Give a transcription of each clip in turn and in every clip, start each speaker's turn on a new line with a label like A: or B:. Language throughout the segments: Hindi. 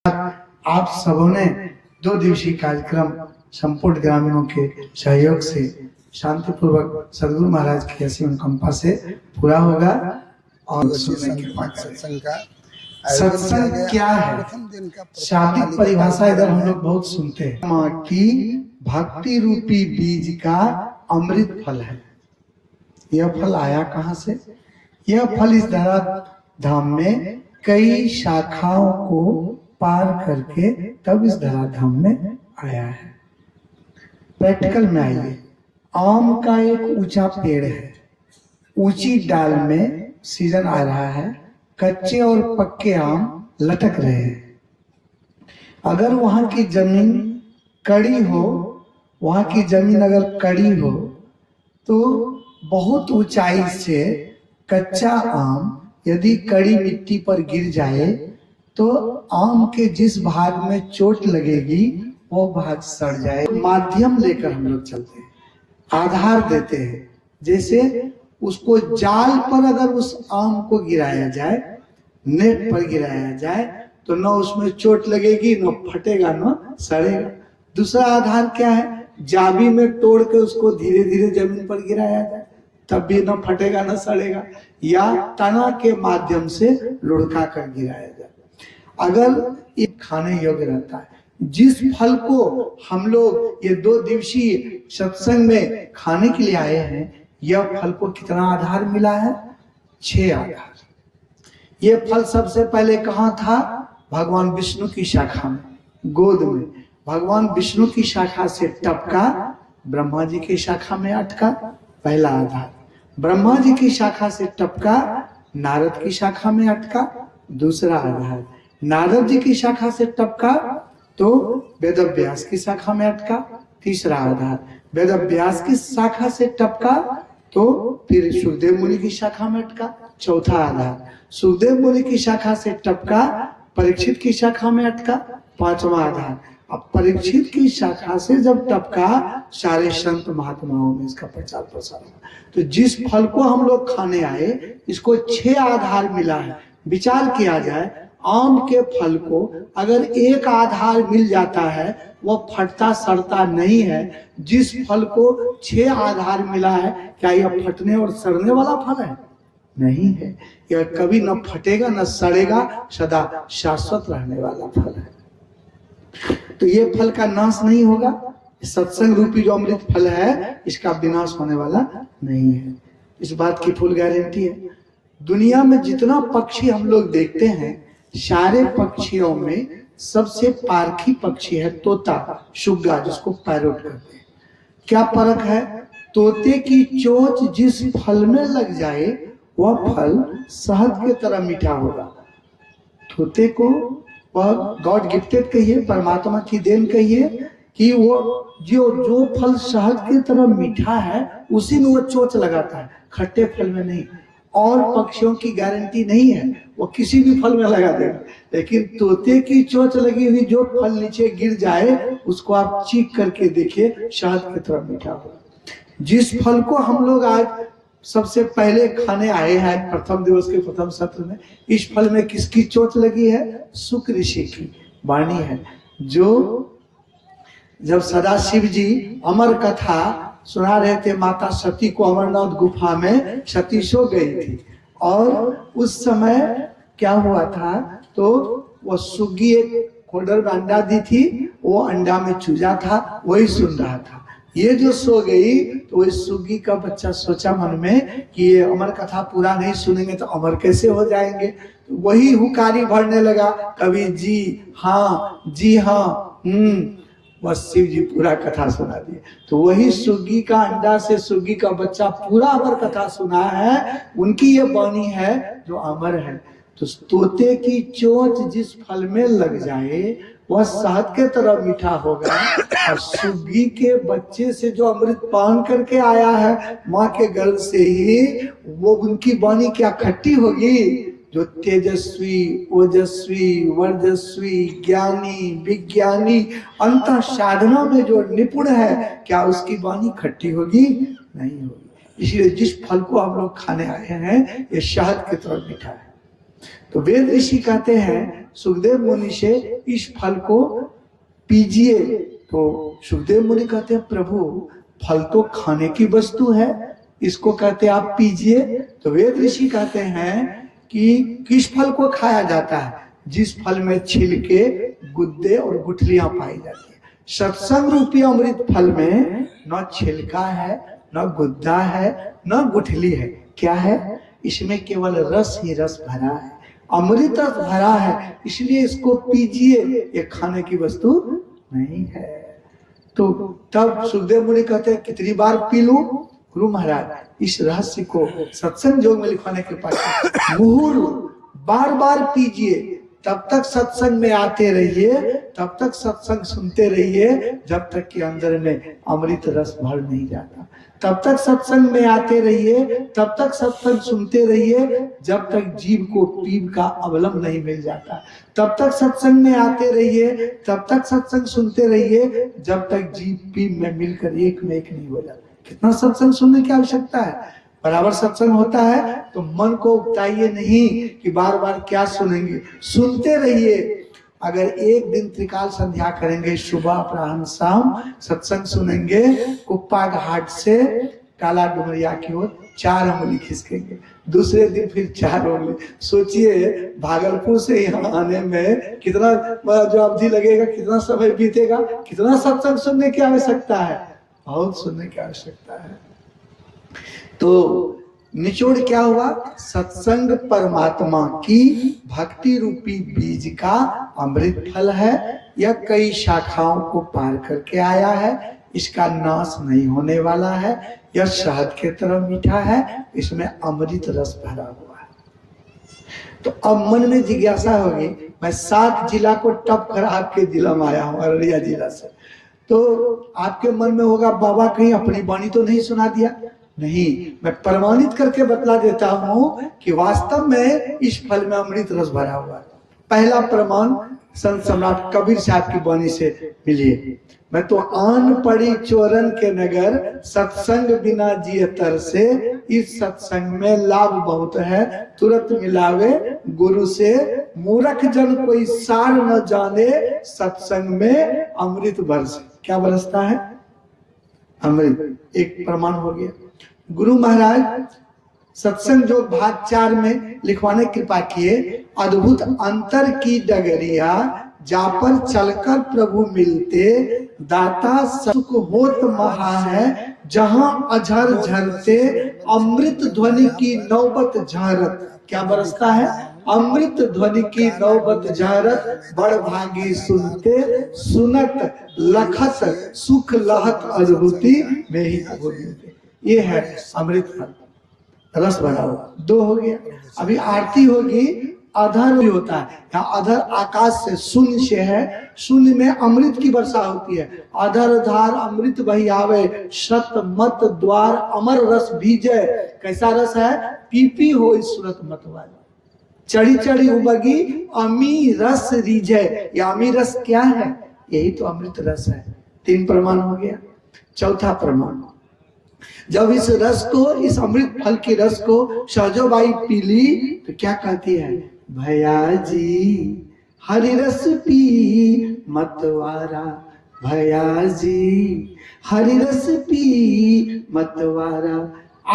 A: आप सबों ने 2 दिवसीय कार्यक्रम संपूर्ण ग्रामीणों के सहयोग से शांतिपूर्वक सदगुरु महाराज की ऐसी अनुकंपा से पूरा होगा। और सत्संग क्या है, शाब्दिक परिभाषा इधर हम लोग बहुत सुनते हैं। माँ की भक्ति रूपी बीज का अमृत फल है। यह फल आया कहाँ से? यह फल इस धरा धाम में कई शाखाओं को पार करके तब इस धरा धाम में आया है। प्रैक्टिकल में आइए। आम का एक ऊंचा पेड़ है, ऊंची डाल में सीजन आ रहा है, कच्चे और पक्के आम लटक रहे हैं। अगर वहां की जमीन कड़ी हो, वहां की जमीन अगर कड़ी हो तो बहुत ऊंचाई से कच्चा आम यदि कड़ी मिट्टी पर गिर जाए तो आम के जिस भाग में चोट लगेगी वो भाग सड़ जाए। माध्यम लेकर हम लोग चलते हैं, आधार देते हैं। जैसे उसको जाल पर अगर उस आम को गिराया जाए, नेट पर गिराया जाए तो न उसमें चोट लगेगी, न फटेगा, न सड़ेगा। दूसरा आधार क्या है? जाबी में तोड़ के उसको धीरे धीरे जमीन पर गिराया जाए, तब भी न फटेगा न सड़ेगा। या तना के माध्यम से लुढ़का कर गिराया जाए। अगर ये खाने योग्य रहता है, जिस फल को हम लोग ये 2 दिवसीय सत्संग में खाने के लिए आए हैं, यह फल को कितना आधार मिला है? 6 आधार। ये फल सबसे पहले कहाँ था? भगवान विष्णु की शाखा में, गोद में। भगवान विष्णु की शाखा से टपका, ब्रह्मा जी की शाखा में अटका, पहला आधार। ब्रह्मा जी की शाखा से टपका, नारद की शाखा में अटका, दूसरा आधार। नारद जी की शाखा से टपका तो वेदव्यास की शाखा में अटका, तीसरा आधार। वेदव्यास की शाखा से टपका तो फिर सुखदेव मुनि की शाखा में अटका, चौथा आधार। सुखदेव मुनि की शाखा से टपका, परीक्षित की शाखा में अटका, 5वां आधार। अब परीक्षित की शाखा से जब टपका, सारे संत महात्माओं में इसका प्रचार प्रसार हुआ। तो जिस फल को हम लोग खाने आए, इसको 6 आधार मिला है। विचार किया जाए, आम के फल को अगर 1 आधार मिल जाता है, वो फटता सड़ता नहीं है। जिस फल को 6 आधार मिला है, क्या यह फटने और सड़ने वाला फल है? नहीं है। यह कभी न फटेगा न सड़ेगा, सदा शाश्वत रहने वाला फल है। तो ये फल का नाश नहीं होगा। सत्संग रूपी जो अमृत फल है, इसका विनाश होने वाला नहीं है। इस बात की फुल गारंटी है। दुनिया में जितना पक्षी हम लोग देखते हैं, सारे पक्षियों में सबसे पारखी पक्षी है तोता, शुग्गा, जिसको पैरोट कहते हैं। क्या फर्क है? तोते की चोंच जिस फल में लग जाए, वह फल शहद की तरह मीठा होगा। तोते को वह गॉड गिफ्टेड कहिए, परमात्मा की देन कहिए, कि वो जो फल शहद की तरह मीठा है, उसी में वो चोंच लगाता है, खट्टे फल में नहीं। और पक्षियों की गारंटी नहीं है, वो किसी भी फल में लगा देगा। लेकिन तोते की चोंच लगी हुई जो फल नीचे गिर जाए, उसको आप चीख करके देखिए, शहद की तरह मीठा होगा। जिस फल को हम लोग आज सबसे पहले खाने आए हैं, प्रथम दिवस के प्रथम सत्र में, इस फल में किसकी चोट लगी है? शुक ऋषि की वाणी है। जो जब सदाशिव जी अमर कथा सुना रहे थे, माता सती को अमरनाथ गुफा में सती सो गई थी, और उस समय क्या हुआ था, तो वो सुग्गी एक खोडर में अंडा दी थी, वो अंडा में चूजा था, वही सुन रहा था। ये जो सो गई, तो इस सुग्गी का बच्चा सोचा मन में कि ये अमर कथा पूरा नहीं सुनेंगे तो अमर कैसे हो जाएंगे। तो वही हुकारी भरने लगा, कभी जी हाँ बस शिव जी पूरा कथा सुना दिए। तो वही सुग्गी का अंडा से सुग्गी का बच्चा पूरा अमर कथा सुना है। उनकी ये वाणी है जो अमर है। तो तोते की चोंच जिस फल में लग जाए, वह शहद के तरह मीठा होगा। और सुग्गी के बच्चे से जो अमृत पान करके आया है माँ के गर्भ से ही, वो उनकी वाणी क्या खट्टी होगी। जो तेजस्वी, ओजस्वी, वर्चस्वी, ज्ञानी, विज्ञानी, अंतः साधना में जो निपुण है, क्या उसकी वाणी खट्टी होगी? नहीं होगी। इसलिए जिस फल को हम लोग खाने आए हैं, ये शहद की तरह मीठा है। तो वेद ऋषि कहते हैं सुखदेव मुनि से इस फल को पीजिए। तो सुखदेव मुनि कहते हैं प्रभु फल तो खाने की वस्तु है, इसको कहते हैं आप पीजिए। तो वेद ऋषि कहते हैं कि किस फल को खाया जाता है? जिस फल में छिलके, गुद्दे और गुठलियां पाई जाती है। सत्संग रूपी अमृत फल में न छिलका है, न गुद्दा है, न गुठली है। क्या है? इसमें केवल रस ही रस भरा है, अमृत रस भरा है, इसलिए इसको पीजिए, ये खाने की वस्तु नहीं है। तो तब सुखदेव मुनि कहते हैं कितनी बार पी लूं? गुरु महाराज इस रहस्य को सत्संग योग में लिखवाने के पास मुहुर्मु बार बार पीजिए, तब तक सत्संग में आते रहिए, तब तक सत्संग सुनते रहिए, जब तक कि अंदर में अमृत रस भर नहीं जाता। तब तक सत्संग में आते रहिए, तब तक सत्संग सुनते रहिए, जब तक जीव को पीप का अवलंब नहीं मिल जाता। तब तक सत्संग में आते रहिए, तब तक सत्संग सुनते रहिए, जब तक जीव पीप में मिलकर एक में एक नहीं हो जाता। कितना सत्संग सुनने की आवश्यकता है? बराबर सत्संग होता है तो मन को उकताइए नहीं कि बार बार क्या सुनेंगे, सुनते रहिए। अगर एक दिन त्रिकाल संध्या करेंगे, सुबह अपराह्न शाम सत्संग सुनेंगे, कुप्पा घाट से काला डुमरिया की ओर 4 उंगली खिसकेंगे, दूसरे दिन फिर 4 उंगली। सोचिए भागलपुर से यहाँ आने में कितना जो अवधि लगेगा, कितना समय बीतेगा, कितना सत्संग सुनने की आवश्यकता है, बहुत सुनने की आवश्यकता है। तो निचोड़ क्या हुआ? सत्संग परमात्मा की भक्ति रूपी बीज का अमृत फल है। यह कई शाखाओं को पार करके आया है, इसका नाश नहीं होने वाला है। यह शहद के तरह मीठा है, इसमें अमृत रस भरा हुआ है। तो अब मन में जिज्ञासा होगी, मैं 7 जिला को टप कर आपके जिला में आया हूँ, अररिया जिला से। तो आपके मन में होगा बाबा कहीं अपनी वाणी तो नहीं सुना दिया? नहीं, मैं प्रमाणित करके बतला देता हूं कि वास्तव में इस फल में अमृत रस भरा हुआ है। पहला प्रमाण संत सम्राट कबीर साहब की वाणी से मिलिए। मैं तो आन पड़ी चोरन के नगर, सत्संग बिना जिए तर से, इस सत्संग में लाभ बहुत है, तुरंत मिलावे गुरु से, मूर्ख जन कोई सार न जाने, सत्संग में अमृत बरसे। क्या बरसता है? अमृत। एक प्रमाण हो गया। गुरु महाराज सत्संग जो भाग 4 में लिखवाने कृपा किए, अद्भुत अंतर की डगरिया, जा पर चलकर प्रभु मिलते, दाता सुख होत महा है, जहां अझर झरते, अमृत ध्वनि की नौबत झरत। क्या बरसता है? अमृत ध्वनि की नौबत झरत, बड़ भागी सुनते, सुनत लखत, सुख लहत अद्भुति में ही बोलते। ये है अमृत फल रस भरा हुआ। 2 हो गया। अभी आरती होगी, अधर भी होता है। यहाँ अधर आकाश से, शून्य से है, शून्य में अमृत की वर्षा होती है। अधर धार अमृत बही आवे, शत मत द्वार अमर रस भीजे। कैसा रस है? पीपी हो सुरत मत वाली, चढ़ी चढ़ी उबगी अमी रस रीझे। या अमी रस क्या है? यही तो अमृत रस है। 3 प्रमाण हो गया। चौथा प्रमाण, जब इस रस को, इस अमृत फल के रस को सहजोबाई पी ली तो क्या कहती है? भैया जी हरि रस पी मतवारा, भैया जी हरि रस पी मतवारा,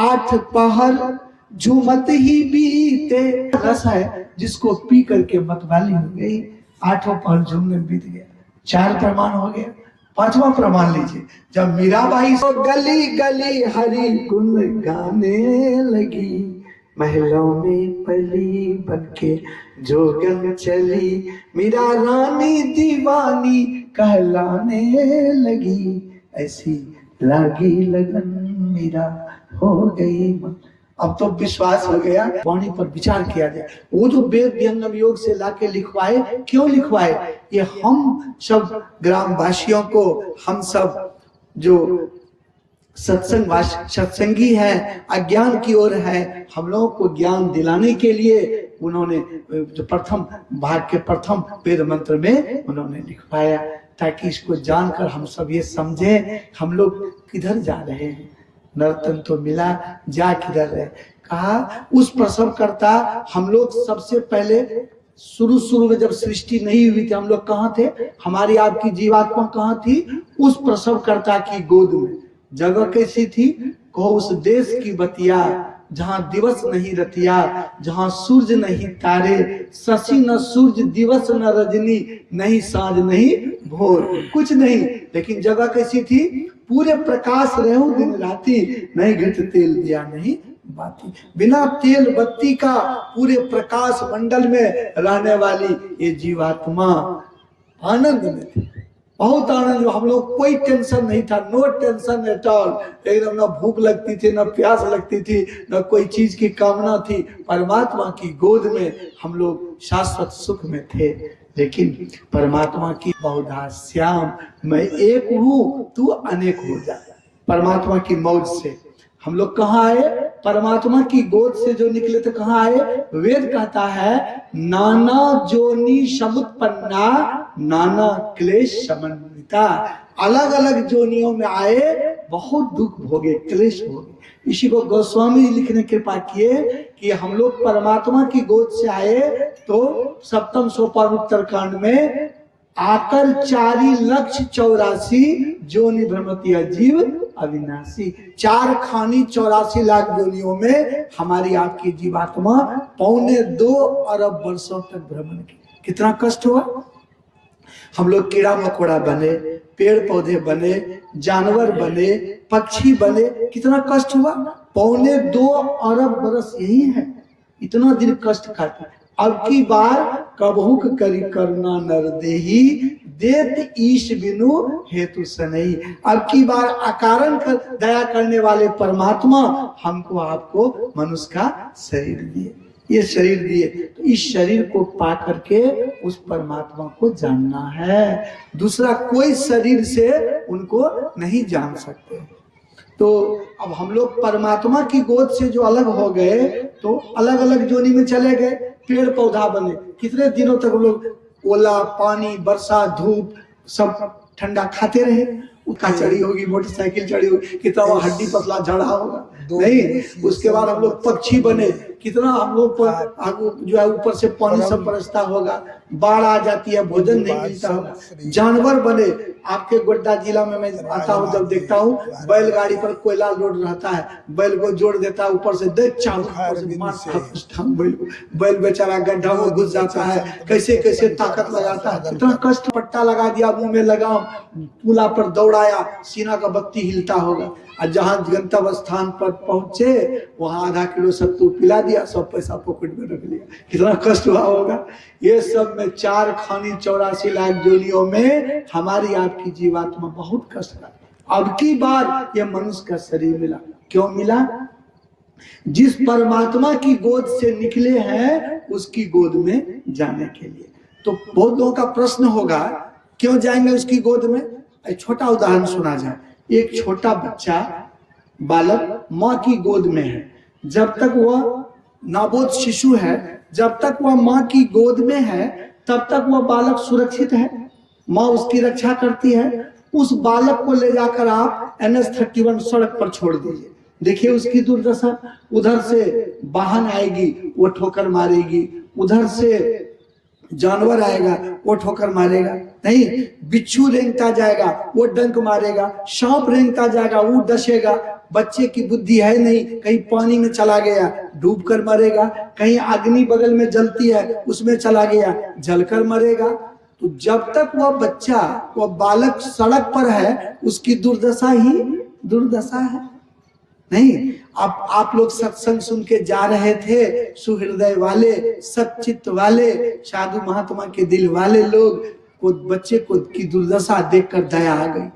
A: 8 पहर झूमत ही बीते। रस है जिसको पी करके मतवाली हो गई, 8 पहर झूमने बीत गया। 4 प्रमाण हो गया। 5वां प्रमाण लीजिए, जब मीराबाई तो गली गली हरि गुण गाने लगी, महलों में पली बनके जोगन चली, मीरा रानी दीवानी कहलाने लगी, ऐसी लागी लगन मीरा हो गई मन। अब तो विश्वास हो गया, वाणी पर विचार किया जाए। वो जो वेद व्यंगम योग से लाके लिखवाए, क्यों लिखवाए? ये हम सब ग्रामवासियों को, हम सब जो सत्संगी है, अज्ञान की ओर है, हम लोगों को ज्ञान दिलाने के लिए उन्होंने जो प्रथम भाग के प्रथम वेद मंत्र में उन्होंने लिखवाया, ताकि इसको जानकर हम सब ये समझें हम लोग किधर जा रहे हैं। नर्तन तो मिला, जा किधर रहे। कहा उस प्रसवकर्ता, हम लोग सबसे पहले शुरू में जब सृष्टि नहीं हुई थी, हम लोग कहाँ थे? हमारी आपकी जीवात्मा कहाँ थी? उस प्रसवकर्ता की गोद में। जगह कैसी थी? कहो उस देश की बतिया जहाँ दिवस नहीं रतिया, जहाँ सूरज नहीं तारे, शशि न सूरज दिवस न रजनी, नहीं साँझ नहीं भोर, कुछ नहीं। लेकिन जगह कैसी थी? पूरे प्रकाश रहूं दिन राती, नहीं घृत तेल दिया नहीं बाती। बिना तेल बत्ती का पूरे प्रकाश मंडल में रहने वाली ये जीवात्मा आनंद में थी, बहुत आनंद। हम लोग कोई टेंशन नहीं था, नो टेंशन एट ऑल। एकदम ना भूख लगती थी, ना प्यास लगती थी, ना कोई चीज की कामना थी। परमात्मा की गोद में हम लोग शाश्वत सुख में थे। लेकिन परमात्मा की बहुधा श्याम, मैं एक हूँ तू अनेक हो जा। परमात्मा की मौज से हम लोग कहाँ आए? परमात्मा की गोद से जो निकले तो कहाँ आए? वेद कहता है नाना जोनी समुत्पन्ना, नाना क्लेश समन्विता। अलग अलग जोनियों में आए, बहुत दुख भोगे, क्लेश भोगे। इसी को गोस्वामी जी लिखने कृपा किए कि हम लोग परमात्मा की गोद से आए तो सप्तम सोपान उत्तरकांड में आकर 4,84,000 जोनि भ्रमती अजीव अविनाशी। 4 खानी 84 लाख जोनियों में हमारी आपकी जीवात्मा 2.25 अरब वर्षों तक भ्रमण की। कितना कष्ट हुआ? हम लोग कीड़ा मकोड़ा बने, पेड़ पौधे बने, जानवर बने, पक्षी बने, कितना कष्ट हुआ? 2.25 अरब वर्ष यही है, इतना दिन कष्ट खाते। अब की बार कबहुक करी करुणा नर देही, देत ईश बिनु हेतु सनई। अब की बार अकारण कर दया करने वाले परमात्मा हमको आपको मनुष्य का शरीर दिए, ये शरीर दिए। तो इस शरीर को पा करके उस परमात्मा को जानना है। दूसरा कोई शरीर से उनको नहीं जान सकते। तो अब हम लोग परमात्मा की गोद से जो अलग हो गए तो अलग अलग जोनी में चले गए, पेड़ पौधा बने। कितने दिनों तक हम लोग ओला पानी, वर्षा, धूप सब ठंडा खाते रहे। उसका चढ़ी होगी, मोटरसाइकिल चढ़ी होगी, कितना हड्डी पतला झड़ा होगा नहीं। उसके बाद हम लोग पक्षी बने, कितना हम लोग पर जो है ऊपर से पानी सब बरसता होगा, बाढ़ आ जाती है, भोजन नहीं मिलता होगा। जानवर बने, आपके गोड्डा जिला में मैं आता हूँ, जब देखता हूँ बैलगाड़ी पर कोयला लोड रहता है, बैल को जोड़ देता है ऊपर से, देख बैल बेचारा गड्ढा में घुस जाता है, कैसे कैसे ताकत लगाता है, कितना कष्ट। पट्टा लगा दिया, मुंह में लगाओ, पुला पर दौड़ाया, सीना का बत्ती हिलता होगा। और जहाँ गंतव्य स्थान पर पहुंचे वहां आधा किलो सत्तू पिला दिया, सब पैसा पॉकेट में रख लिया, कितना कष्ट हुआ होगा। ये सब में 4 खानी 84 लाख जोनियों में हमारी आपकी जीवात्मा बहुत कष्ट का। अब की बार ये मनुष्य का शरीर मिला। क्यों मिला? जिस परमात्मा की गोद से निकले हैं उसकी गोद में जाने के लिए। तो बहुत लोगों का प्रश्न होगा क्यों जाएंगे उसकी गोद में? एक छोटा उदाहरण सुना जाए। एक छोटा बच्चा बालक माँ की गोद में है, जब तक वह नाबोध शिशु है, जब तक वह माँ की गोद में है तब तक वह बालक सुरक्षित है, माँ उसकी रक्षा करती है। उस बालक को ले जाकर आप NH-31 सड़क पर छोड़ दीजिए, देखिए उसकी दुर्दशा। उधर से वाहन आएगी वो ठोकर मारेगी, उधर से जानवर आएगा वो ठोकर मारेगा, नहीं बिच्छू रेंगता जाएगा वो डंक मारेगा, सांप रेंगता जाएगा वो डसेगा। बच्चे की बुद्धि है नहीं, कहीं पानी में चला गया डूब कर मरेगा, कहीं अग्नि बगल में जलती है उसमें चला गया जलकर मरेगा। तो जब तक वह बच्चा, वह बालक सड़क पर है उसकी दुर्दशा ही दुर्दशा है। नहीं, आप लोग सत्संग सुन के जा रहे थे, सुहृदय वाले, सच्चित्त वाले, साधु महात्मा के दिल वाले लोग को बच्चे को की दुर्दशा देखकर दया आ गई।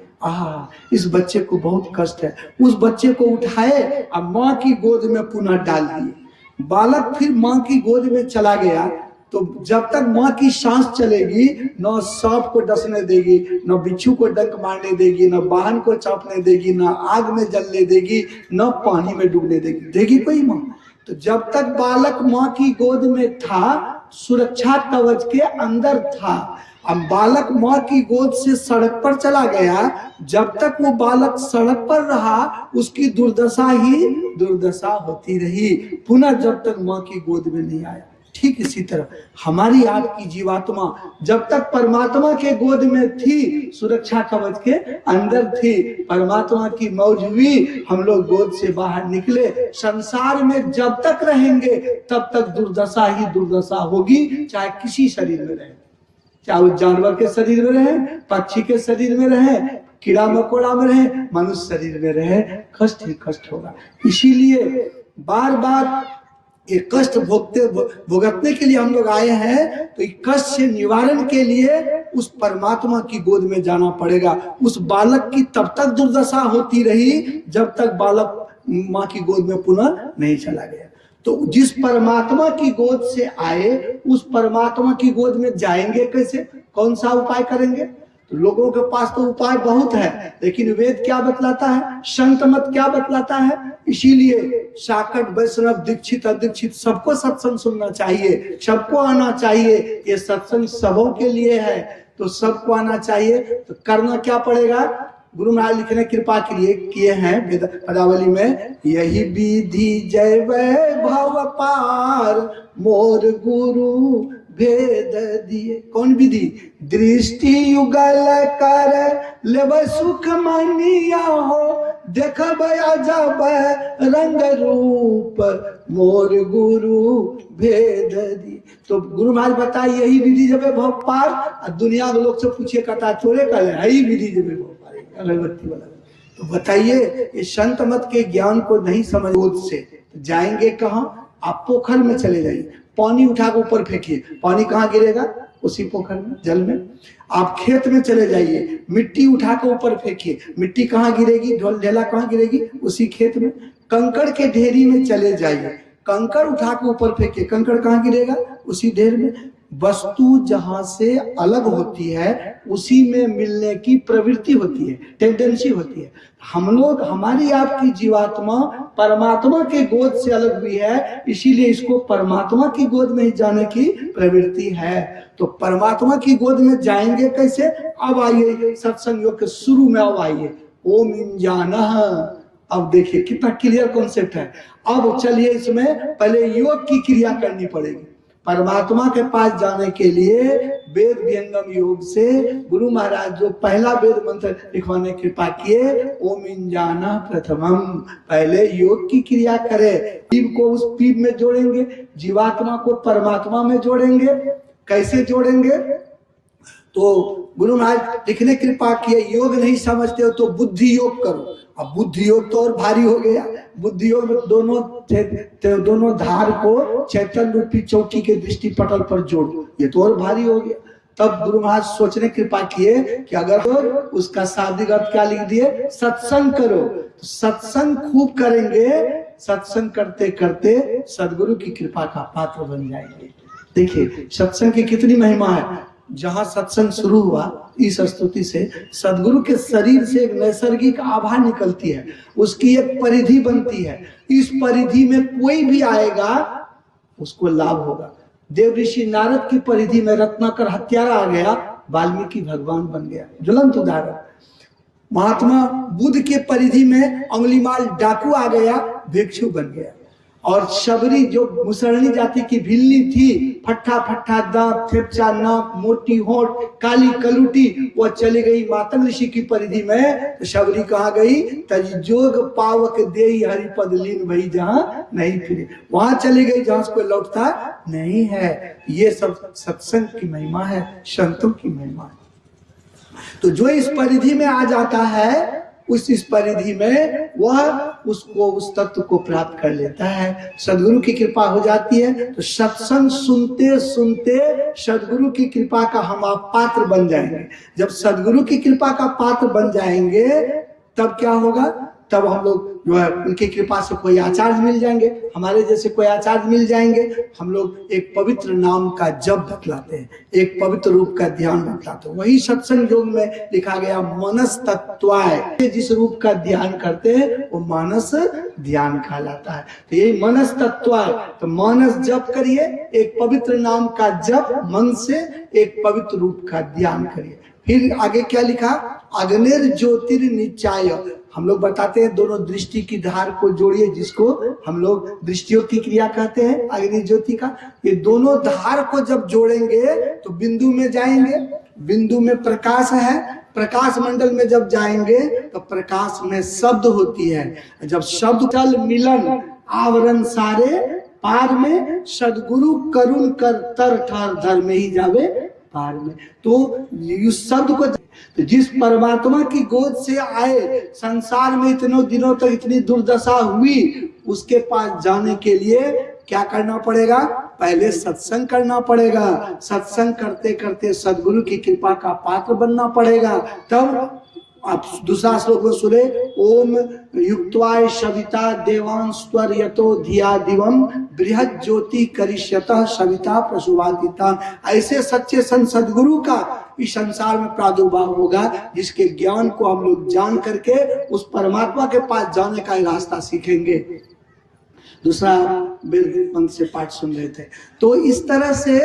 A: इस बच्चे को बहुत कष्ट है। उस बच्चे को उठाए और माँ की गोद में पुनः डाल दिए। बालक फिर माँ की गोद में चला गया तो जब तक माँ की सांस चलेगी न सांप को डसने देगी, न बिच्छू को डंक मारने देगी, न वाहन को चापने देगी, न आग में जलने देगी, न पानी में डूबने देगी कोई माँ। तो जब तक बालक माँ की गोद में था सुरक्षा कवच के अंदर था, अब बालक माँ की गोद से सड़क पर चला गया, जब तक वो बालक सड़क पर रहा उसकी दुर्दशा ही दुर्दशा होती रही, पुनः जब तक माँ की गोद में नहीं आया। ठीक इसी तरह हमारी आपकी जीवात्मा जब तक परमात्मा के गोद में थी, सुरक्षा कवच के अंदर थी, परमात्मा की मौज हुई, हम लोग गोद से बाहर निकले। संसार में जब तक रहेंगे तब तक दुर्दशा ही दुर्दशा होगी, चाहे किसी शरीर में रहे, चाहे वो जानवर के शरीर में रहे, पक्षी के शरीर में रहे, कीड़ा मकोड़ा में रहे, मनुष्य शरीर में रहे, कष्ट ही कष्ट होगा। इसीलिए बार बार ये कष्ट भुगतने के लिए हम लोग आए हैं, तो इस कष्ट से निवारण के लिए उस परमात्मा की गोद में जाना पड़ेगा। उस बालक की तब तक दुर्दशा होती रही जब तक बालक माँ की गोद में पुनः नहीं चला गया। तो जिस परमात्मा की गोद से आए उस परमात्मा की गोद में जाएंगे कैसे, कौन सा उपाय करेंगे? तो लोगों के पास तो उपाय बहुत है, लेकिन वेद क्या बतलाता है, संत मत क्या बतलाता है? इसीलिए शाकट वैष्णव दीक्षित अदीक्षित सबको सत्संग सुनना चाहिए, सबको आना चाहिए। ये सत्संग सबों के लिए है, तो सबको आना चाहिए। तो करना क्या पड़ेगा? गुरु महाराज लिखने कृपा के लिए किए हैं पदावली में, यही विधि जय वैभव पार मोर गुरु भेद दिए। कौन विधि? दृष्टि युगल कर लेब सुख मानिया हो, देखब अजब रंग रूप मोर गुरु भेद दिए। तो गुरु महाराज बताए यही विधि जब भव पार। और दुनिया के लोग से पूछिए कहता चोरे कर यही विधि जब भव पार अगरबत्ती वाला। तो बताइए ये संत मत के ज्ञान को नहीं समझ से तो जाएंगे कहाँ? आप पोखर में चले जाइए, पानी उठा के ऊपर फेंकिए, पानी कहाँ गिरेगा? उसी पोखर में, जल में। आप खेत में चले जाइए, मिट्टी उठा के ऊपर फेंकिए, मिट्टी कहाँ गिरेगी? ढेला कहाँ गिरेगी? उसी खेत में। कंकड़ के ढेरी में चले जाइए, कंकड़ उठा के ऊपर फेंकिए, कंकड़ कहाँ गिरेगा? उसी ढेर में। वस्तु जहां से अलग होती है उसी में मिलने की प्रवृत्ति होती है, टेंडेंसी होती है। हम लोग, हमारी आपकी जीवात्मा परमात्मा के गोद से अलग हुई है, इसीलिए इसको परमात्मा की गोद में ही जाने की प्रवृत्ति है। तो परमात्मा की गोद में जाएंगे कैसे? अब आइए सत्संग योग के शुरू में, अब आइए ओम इंजानह। अब देखिए कितना क्लियर कॉन्सेप्ट है। अब चलिए इसमें पहले योग की क्रिया करनी पड़ेगी। परमात्मा के पास जाने के लिए वेद विहंगम योग से गुरु महाराज जो पहला वेद मंत्र लिखवाने कृपा किए, ओम इंजाना प्रथमम, पहले योग की क्रिया करे। पीप को उस पीप में जोड़ेंगे, जीवात्मा को परमात्मा में जोड़ेंगे। कैसे जोड़ेंगे? तो गुरु महाराज लिखने कृपा किए, योग नहीं समझते हो तो बुद्धि योग करो। अब बुद्धि योग तो और भारी हो गया। बुद्धि योग में दोनों धार को चैतन्य रूपी चौकी के दृष्टि पटल पर जोड़ो, ये तो और भारी हो गया। तब गुरु महाराज सोचने कृपा किए कि अगर उसका शाब्दिक अर्थ क्या लिख दिए? सत्संग करो। तो सत्संग खूब करेंगे, सत्संग करते करते सदगुरु की कृपा का पात्र बन जाएंगे। देखिए सत्संग की कितनी महिमा है। जहां सत्संग शुरू हुआ इस स्तुति से, सदगुरु के शरीर से एक नैसर्गिक आभा निकलती है, उसकी एक परिधि बनती है। इस परिधि में कोई भी आएगा उसको लाभ होगा। देव ऋषि नारद की परिधि में रत्नाकर हत्यारा आ गया, वाल्मीकि भगवान बन गया, ज्वलंत उदाहरण। महात्मा बुद्ध के परिधि में अंगुलीमाल डाकू आ गया, भिक्षु बन गया। और शबरी जो मुसरणी जाति की भिल्ली थी, फट्टा फट्टा दांत, थेपचा नाक, मोटी होंठ, काली कलूटी, वो चली गई मातंग ऋषि की परिधि में। तो शबरी कहाँ गई? तजोग पावक देई हरिपद लीन भई जहां नहीं फिरे, वहां चली गई जहां से कोई लौटता नहीं है। ये सब सत्संग की महिमा है, संतों की महिमा है। तो जो इस परिधि में आ जाता है, इस परिधि में वह उसको उस तत्व को प्राप्त कर लेता है। सदगुरु की कृपा हो जाती है। तो सत्संग सुनते सुनते सदगुरु की कृपा का हम आप पात्र बन जाएंगे। जब सदगुरु की कृपा का पात्र बन जाएंगे तब क्या होगा? तब हम लोग जो है उनकी कृपा से कोई आचार्य मिल जाएंगे, हमारे जैसे कोई आचार्य मिल जाएंगे। हम लोग एक पवित्र नाम का जप बतलाते हैं, एक पवित्र रूप का ध्यान बतलाते हैं। वही सत्संग योग में लिखा गया मनस तत्वाय, जिस रूप का ध्यान करते हैं वो मानस ध्यान कहलाता है। तो यही मनस तत्वाय, तो मानस जप करिए, एक पवित्र नाम का जप, मन से एक पवित्र रूप का ध्यान करिए। फिर आगे क्या लिखा, अग्निर ज्योतिर्निचाय, हम लोग बताते हैं दोनों दृष्टि की धार को जोड़िए, जिसको हम लोग दृष्टियों की क्रिया कहते हैं, अग्नि ज्योति का। ये दोनों धार को जब जोड़ेंगे तो बिंदु में जाएंगे, बिंदु में प्रकाश है, प्रकाश मंडल में जब जाएंगे तो प्रकाश में शब्द होती है। जब शब्द चल मिलन आवरण सारे पार में, सदगुरु करुण कर तर ठार धर में ही जावे पार में। तो उस शब्द को, तो जिस परमात्मा की गोद से आए, संसार में इतने दिनों तक इतनी दुर्दशा हुई, उसके पास जाने के लिए क्या करना पड़ेगा, पहले सत्संग करना पड़ेगा। सत्संग करते करते सदगुरु की कृपा का पात्र बनना पड़ेगा। तब आप दूसरा श्लोक में सुने, ओम युक्त्वाय सविता देवांस्वर यतो धिया दिवम बृहद ज्योति करिष्यतः सविता प्रसुवादिता। ऐसे सच्चे संत सदगुरु का इस संसार में प्रादुर्भाव होगा, जिसके ज्ञान को हम लोग जान करके उस परमात्मा के पास जाने का रास्ता सीखेंगे। दूसरा वेद पंथ से पाठ सुन रहे थे। तो इस तरह से